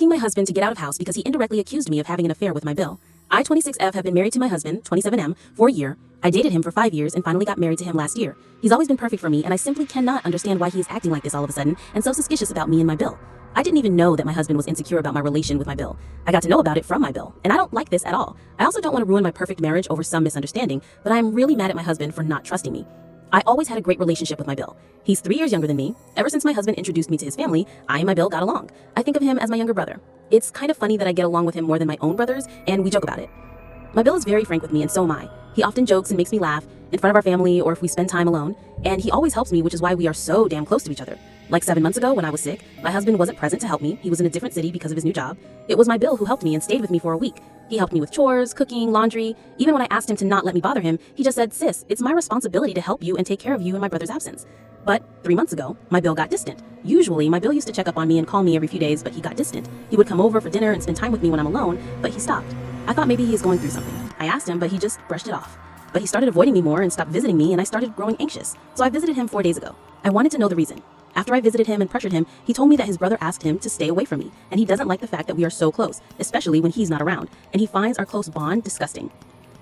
asking my husband to get out of house because he indirectly accused me of having an affair with my Bill. I, 26F, have been married to my husband, 27M, for a year. I dated him for 5 years and finally got married to him last year. He's always been perfect for me, and I simply cannot understand why he is acting like this all of a sudden and so suspicious about me and my Bill. I didn't even know that my husband was insecure about my relation with my Bill. I got to know about it from my Bill, and I don't like this at all. I also don't want to ruin my perfect marriage over some misunderstanding, but I'm really mad at my husband for not trusting me. I always had a great relationship with my Bill. He's 3 years younger than me. Ever since my husband introduced me to his family, I and my Bill got along. I think of him as my younger brother. It's kind of funny that I get along with him more than my own brothers, and we joke about it. My Bill is very frank with me, and so am I. He often jokes and makes me laugh in front of our family or if we spend time alone, and he always helps me, which is why we are so damn close to each other. Like 7 months ago when I was sick, my husband wasn't present to help me. He was in a different city because of his new job. It was my Bill who helped me and stayed with me for a week. He helped me with chores, cooking, laundry. Even when I asked him to not let me bother him, he just said, "Sis, it's my responsibility to help you and take care of you in my brother's absence." But 3 months ago, my Bill got distant. Usually, my Bill used to check up on me and call me every few days, but he got distant. He would come over for dinner and spend time with me when I'm alone, but he stopped. I thought maybe he is going through something. I asked him, but he just brushed it off. But he started avoiding me more and stopped visiting me, and I started growing anxious. So I visited him 4 days ago. I wanted to know the reason. After I visited him and pressured him, he told me that his brother asked him to stay away from me, and he doesn't like the fact that we are so close, especially when he's not around, and he finds our close bond disgusting.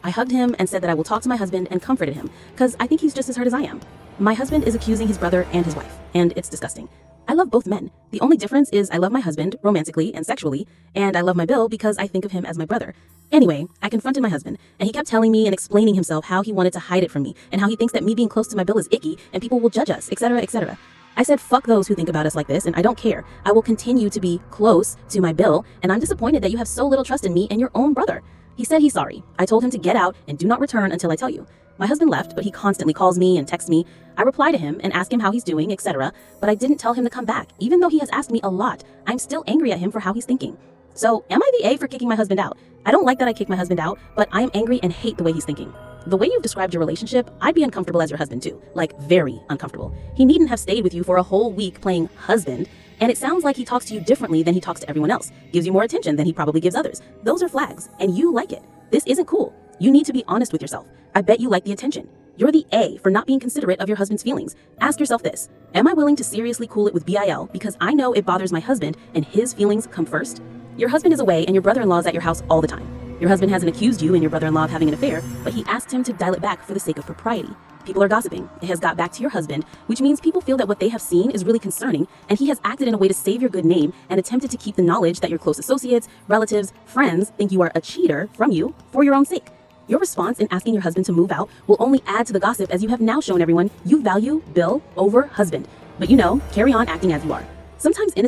I hugged him and said that I will talk to my husband and comforted him, because I think he's just as hurt as I am. My husband is accusing his brother and his wife, and it's disgusting. I love both men. The only difference is I love my husband romantically and sexually, and I love my Bill because I think of him as my brother. Anyway, I confronted my husband, and he kept telling me and explaining himself how he wanted to hide it from me, and how he thinks that me being close to my Bill is icky, and people will judge us, etc., etc. I said, fuck those who think about us like this, and I don't care. I will continue to be close to my Bill, and I'm disappointed that you have so little trust in me and your own brother. He said he's sorry. I told him to get out and do not return until I tell you. My husband left, but he constantly calls me and texts me. I reply to him and ask him how he's doing, etc., but I didn't tell him to come back. Even though he has asked me a lot, I'm still angry at him for how he's thinking. So, am I the A for kicking my husband out? I don't like that I kicked my husband out, but I am angry and hate the way he's thinking. The way you've described your relationship, I'd be uncomfortable as your husband too. Like, very uncomfortable. He needn't have stayed with you for a whole week playing husband, and it sounds like he talks to you differently than he talks to everyone else. Gives you more attention than he probably gives others. Those are flags, and you like it. This isn't cool. You need to be honest with yourself. I bet you like the attention. You're the A for not being considerate of your husband's feelings. Ask yourself this: am I willing to seriously cool it with BIL because I know it bothers my husband and his feelings come first? Your husband is away and your brother-in-law is at your house all the time. Your husband hasn't accused you and your brother-in-law of having an affair, but he asked him to dial it back for the sake of propriety. People are gossiping. It has got back to your husband, which means people feel that what they have seen is really concerning, and he has acted in a way to save your good name and attempted to keep the knowledge that your close associates, relatives, friends think you are a cheater from you for your own sake. Your response in asking your husband to move out will only add to the gossip, as you have now shown everyone you value Bill over husband. But carry on acting as you are. Sometimes innocent